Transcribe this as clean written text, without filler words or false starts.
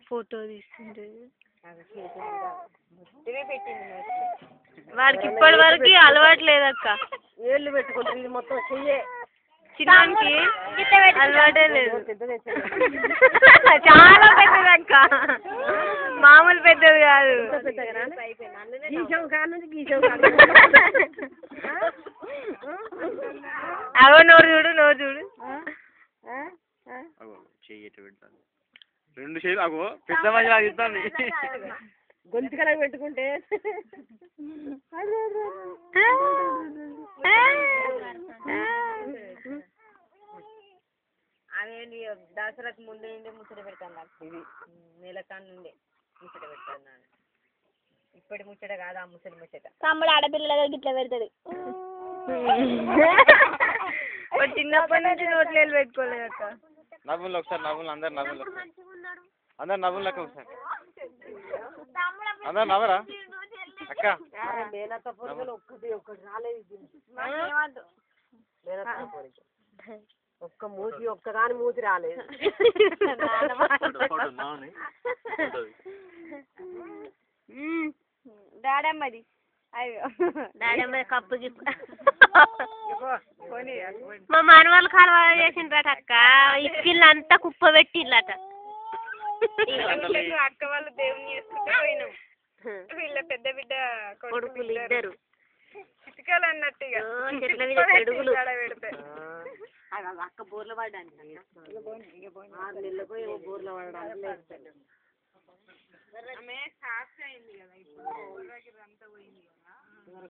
Photo తీస్తుంటే వాడికి ఇప్పటి వరకు అలవాటు లేదక్క. ఏళ్ళు పెట్టుకుంటుంది మొత్తం చెయ్యే చిన్నానికి అలవాటే లేదు. చాలా పెద్దదక్క, మామూలు పెద్దది కాదు. గీసం కానుంది గీసం అవో నోరు చూడు, నోరు చూడు. రెండు చేతులు అగో పెద్ద మధ్య ఇస్తాను. గొంతుకలా పెట్టుకుంటే అవేంటి దసరాకు ముందు నుండి ముచ్చట పెడతాను. ఇది నెలకాన్ నుండి ముచ్చట పెడతాను. ఇప్పటి ముచ్చట కాదు, ఆ ముచ్చట ముచ్చట. తమ్ముడు ఆడపిల్లల ఇట్లా పెడతాడు. చిన్నప్పటి నుంచి నోట్లు పెట్టుకోలేదు అక్క. నవ్వులు ఒకసారి నవ్వులు, అందరు నవ్వులు, అందరు నవ్వులు లెక్క ఒకసారి అందరు నవ్వరా అక్క? ఒక్కటి ఒక్కటి రాలేదు. ఒక్క మూతి ఒక్కదాని మూతి రాలేదు. డాడమ్మది డాడమ్మ కప్పుకి మా మనవాళ్ళు కలవ చేసిండ్రట అక్క. ఇల్లంతా కుప్ప పెట్టిల్లట. అక్క వాళ్ళు దేవుని చేసుకుంటే పోయినాం. వీళ్ళ పెద్ద బిడ్డ కొడుకులు ఇద్దరు చిటికలు అన్నట్టు చెట్ల మీద చెడుగులు పెడితే అక్క బోర్ల పడడానికి 6 నెలలకు ఏమో బోర్ల పడడానికి ఆమె సాక్షి అయింది కదా. ఇప్పుడు అంతా పోయింది కదా.